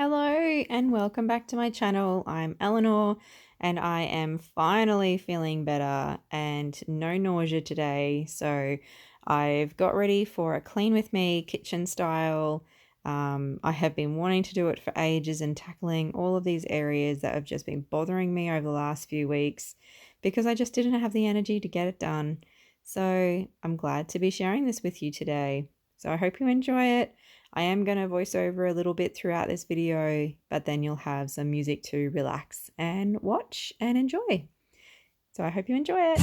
Hello and welcome back to my channel. I'm Eleanor and I am finally feeling better and no nausea today. So I've got ready for a clean with me kitchen style. I have been wanting to do it for ages and tackling all of these areas that have just been bothering me over the last few weeks because I just didn't have the energy to get it done. So I'm glad to be sharing this with you today. So I hope you enjoy it. I am going to voice over a little bit throughout this video, but then you'll have some music to relax and watch and enjoy. So I hope you enjoy it.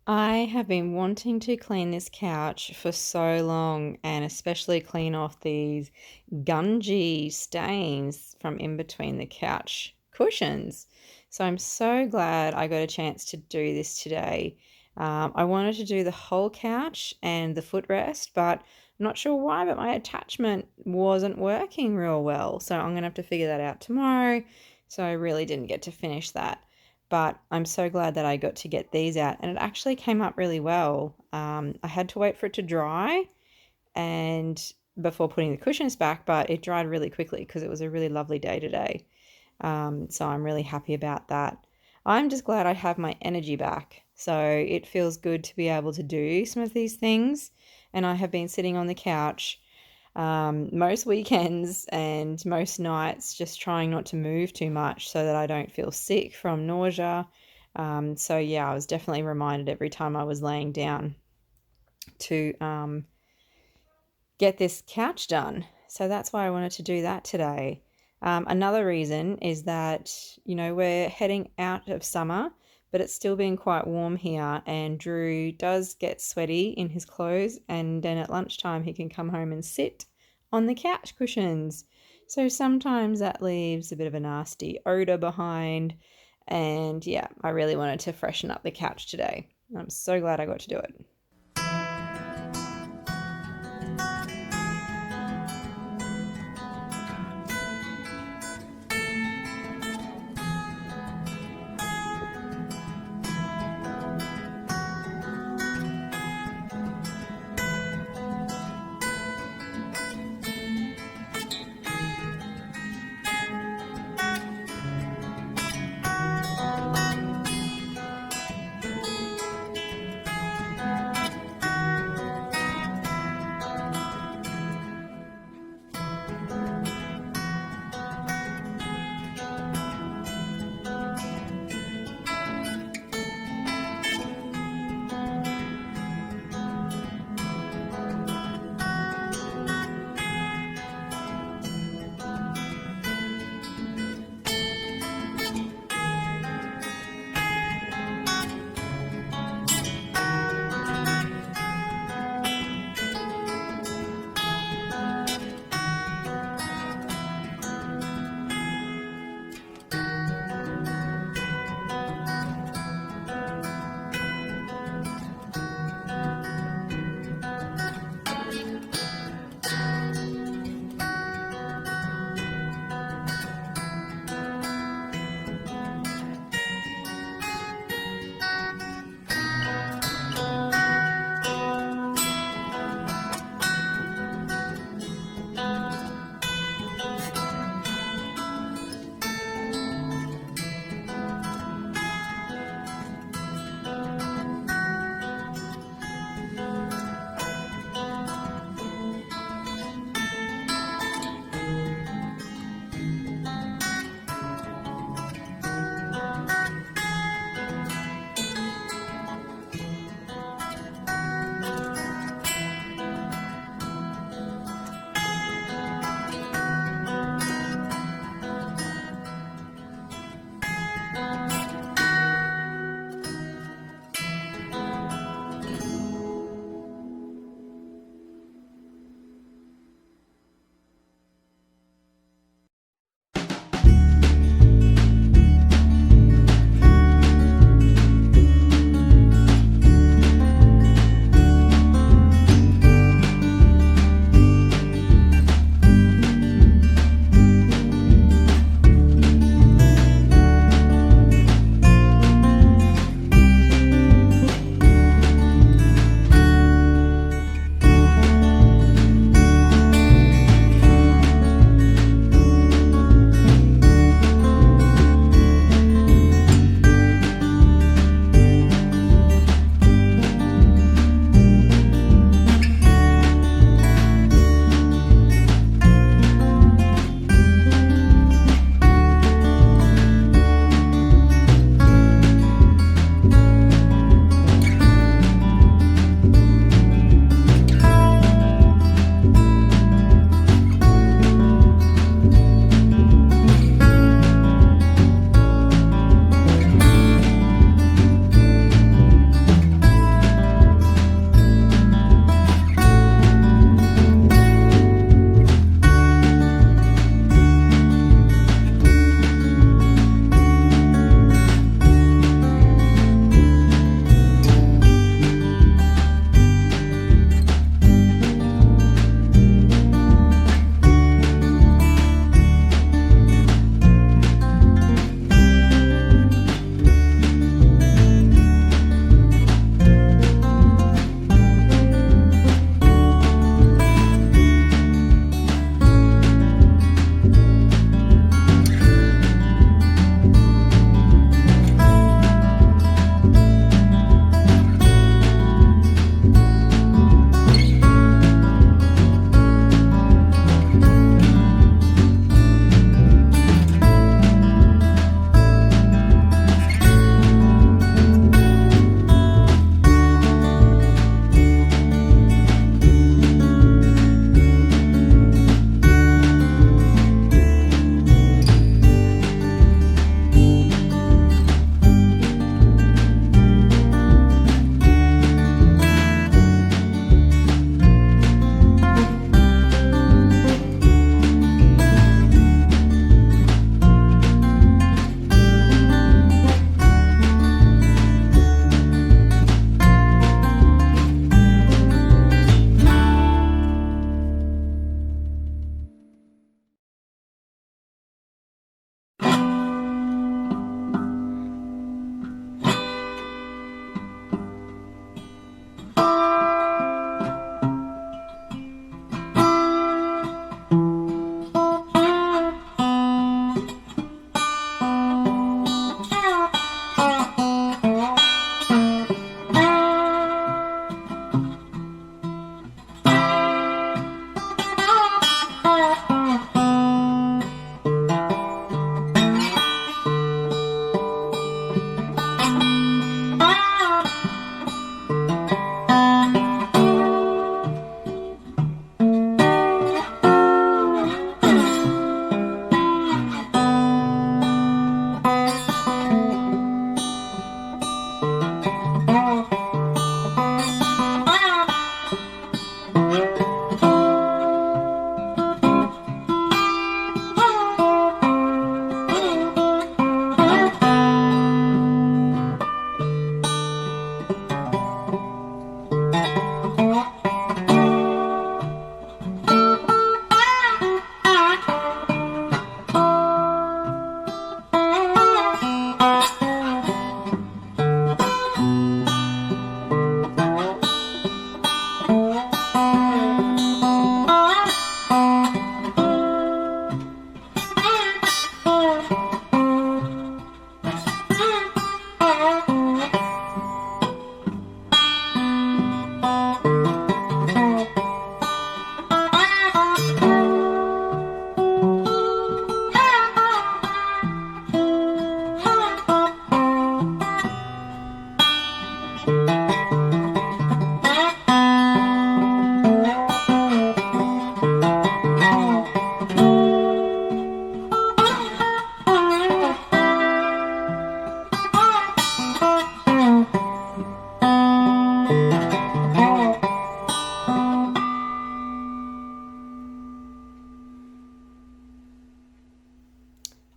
I have been wanting to clean this couch for so long and especially clean off these gungy stains from in between the couch cushions. So I'm so glad I got a chance to do this today. I wanted to do the whole couch and the footrest, but I'm not sure why, but my attachment wasn't working real well. So I'm going to have to figure that out tomorrow. So I really didn't get to finish that. But I'm so glad that I got to get these out and it actually came up really well. I had to wait for it to dry and before putting the cushions back, but it dried really quickly because it was a really lovely day today. So I'm really happy about that. I'm just glad I have my energy back. So it feels good to be able to do some of these things. And I have been sitting on the couch most weekends and most nights just trying not to move too much so that I don't feel sick from nausea. So yeah, I was definitely reminded every time I was laying down to get this couch done. So that's why I wanted to do that today. Another reason is that, we're heading out of summer, but it's still been quite warm here, and Drew does get sweaty in his clothes, and then at lunchtime he can come home and sit on the couch cushions. So sometimes that leaves a bit of a nasty odor behind, and yeah, I really wanted to freshen up the couch today. I'm so glad I got to do it.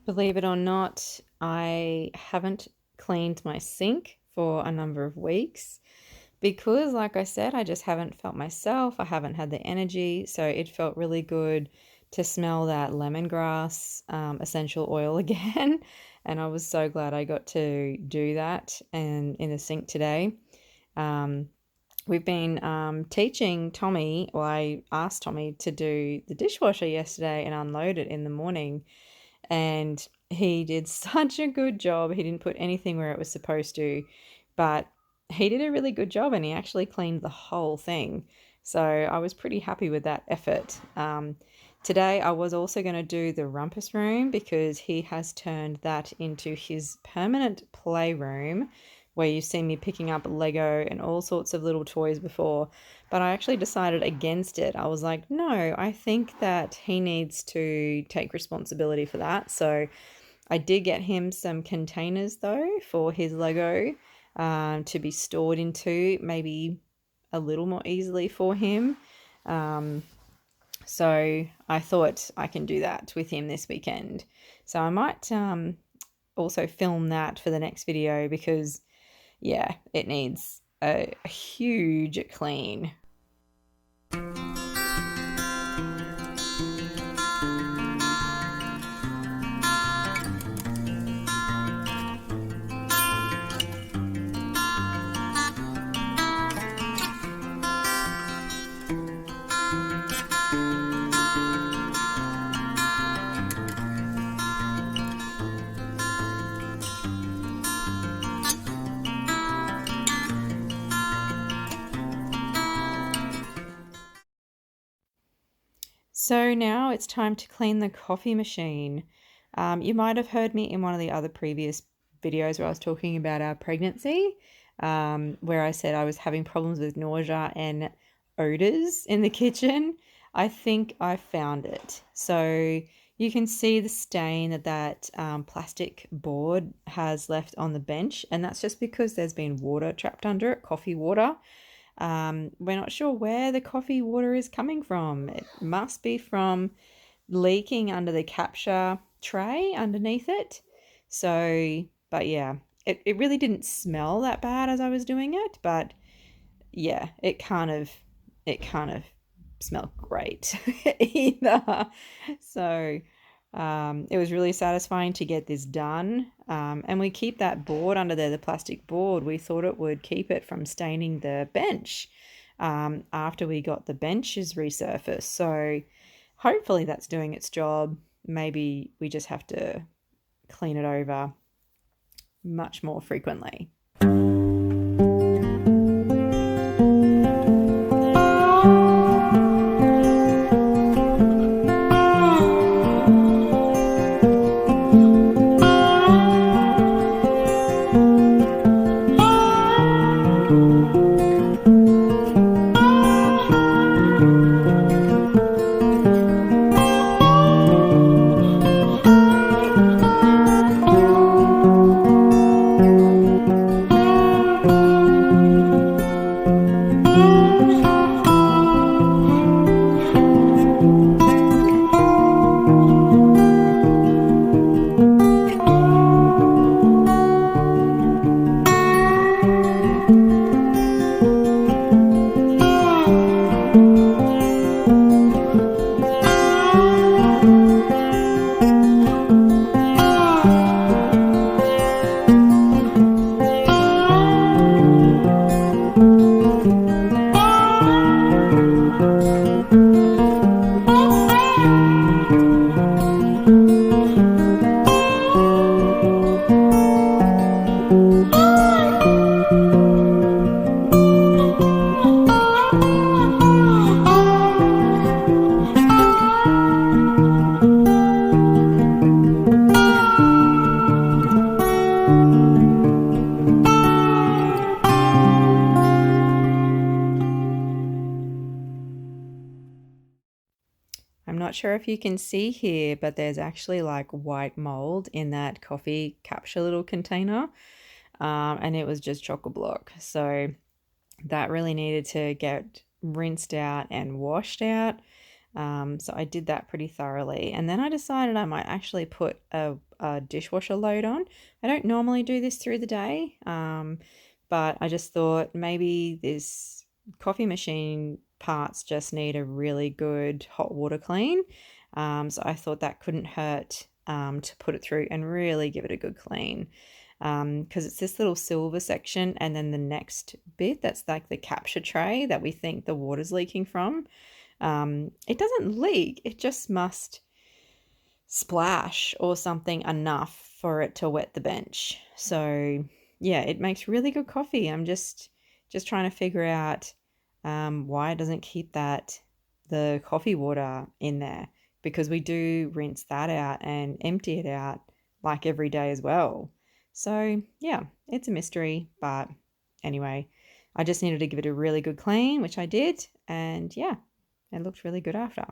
Believe it or not, I haven't cleaned my sink for a number of weeks because, like I said, I just haven't felt myself. I haven't had the energy. So it felt really good to smell that lemongrass essential oil again. And I was so glad I got to do that and in the sink today. Um, we've been teaching Tommy, well, I asked Tommy to do the dishwasher yesterday and unload it in the morning. And he did such a good job. He didn't put anything where it was supposed to, but he did a really good job and he actually cleaned the whole thing. So I was pretty happy with that effort. Today I was also going to do the rumpus room because he has turned that into his permanent playroom where you've seen me picking up Lego and all sorts of little toys before, but I actually decided against it. I was like, no, I think that he needs to take responsibility for that. So I did get him some containers though for his Lego to be stored into, maybe a little more easily for him. So I thought I can do that with him this weekend. So I might also film that for the next video because, yeah, it needs a huge clean. So now it's time to clean the coffee machine. You might have heard me in one of the other previous videos where I was talking about our pregnancy, where I said I was having problems with nausea and odors in the kitchen. I think I found it. So you can see the stain that plastic board has left on the bench, and that's just because there's been water trapped under it, coffee water. We're not sure where the coffee water is coming from. It must be from leaking under the capture tray underneath it. So, but yeah, it really didn't smell that bad as I was doing it, but yeah, it kind of smelled great either. So, it was really satisfying to get this done. And we keep that board under there, the plastic board. We thought it would keep it from staining the bench after we got the benches resurfaced. So hopefully that's doing its job. Maybe we just have to clean it over much more frequently. not sure if you can see here, but there's actually like white mold in that coffee capture little container. And it was just chock-a-block. So that really needed to get rinsed out and washed out. So I did that pretty thoroughly. And then I decided I might actually put a dishwasher load on. I don't normally do this through the day, but I just thought maybe this coffee machine parts just need a really good hot water clean. So I thought that couldn't hurt to put it through and really give it a good clean. Because it's this little silver section, and then the next bit that's like the capture tray that we think the water's leaking from. It doesn't leak, it just must splash or something enough for it to wet the bench. So yeah, it makes really good coffee. I'm just trying to figure out why it doesn't keep the coffee water in there, because we do rinse that out and empty it out like every day as well. So yeah, it's a mystery, but anyway, I just needed to give it a really good clean, which I did, and yeah, it looked really good after.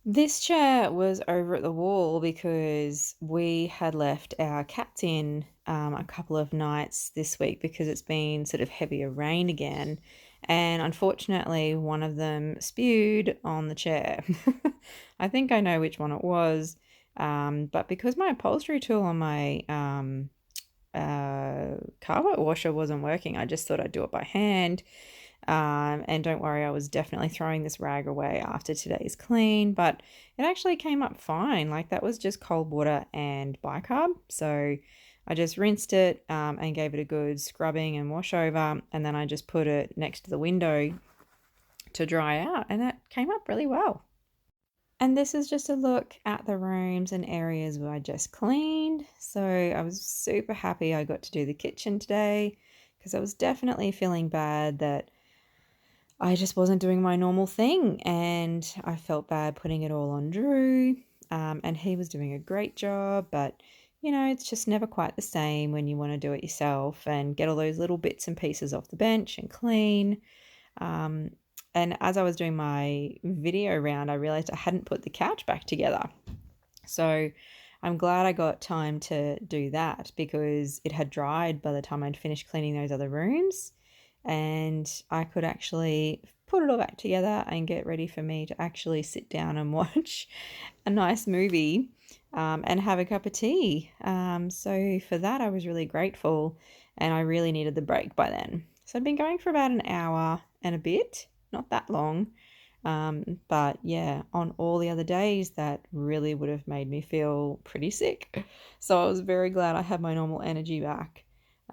This chair was over at the wall because we had left our cats in a couple of nights this week because it's been sort of heavier rain again. And unfortunately, one of them spewed on the chair. I think I know which one it was. But because my upholstery tool on my carpet washer wasn't working, I just thought I'd do it by hand. And don't worry, I was definitely throwing this rag away after today's clean, but it actually came up fine. Like that was just cold water and bicarb. So I just rinsed it and gave it a good scrubbing and wash over. And then I just put it next to the window to dry out, and that came up really well. And this is just a look at the rooms and areas where I just cleaned. So I was super happy I got to do the kitchen today because I was definitely feeling bad that I just wasn't doing my normal thing, and I felt bad putting it all on Drew. And he was doing a great job, but it's just never quite the same when you want to do it yourself and get all those little bits and pieces off the bench and clean. Um, and as I was doing my video round, I realized I hadn't put the couch back together. So I'm glad I got time to do that because it had dried by the time I'd finished cleaning those other rooms, and I could actually put it all back together and get ready for me to actually sit down and watch a nice movie and have a cup of tea. So for that, I was really grateful, and I really needed the break by then. So I'd been going for about an hour and a bit, not that long. But yeah, on all the other days, that really would have made me feel pretty sick. So I was very glad I had my normal energy back.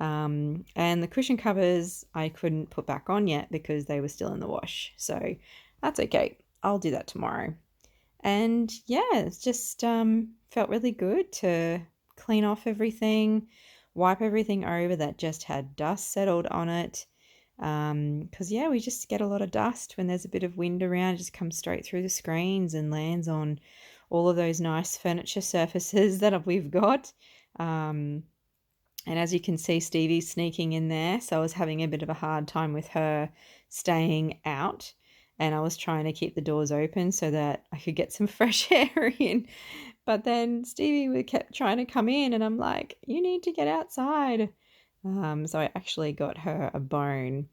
And the cushion covers I couldn't put back on yet because they were still in the wash. So that's okay. I'll do that tomorrow. And yeah, it's just felt really good to clean off everything, wipe everything over that just had dust settled on it. Because yeah, we just get a lot of dust when there's a bit of wind around. It just comes straight through the screens and lands on all of those nice furniture surfaces that we've got. Um, and as you can see, Stevie's sneaking in there. So I was having a bit of a hard time with her staying out. And I was trying to keep the doors open so that I could get some fresh air in. But then Stevie kept trying to come in, and I'm like, you need to get outside. So I actually got her a bone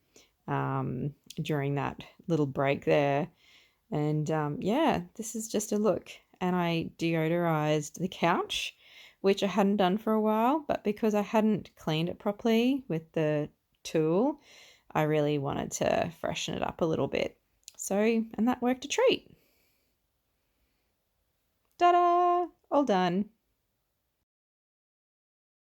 during that little break there. And yeah, this is just a look. And I deodorized the couch, which I hadn't done for a while, but because I hadn't cleaned it properly with the tool, I really wanted to freshen it up a little bit. So, and that worked a treat. Ta-da! All done.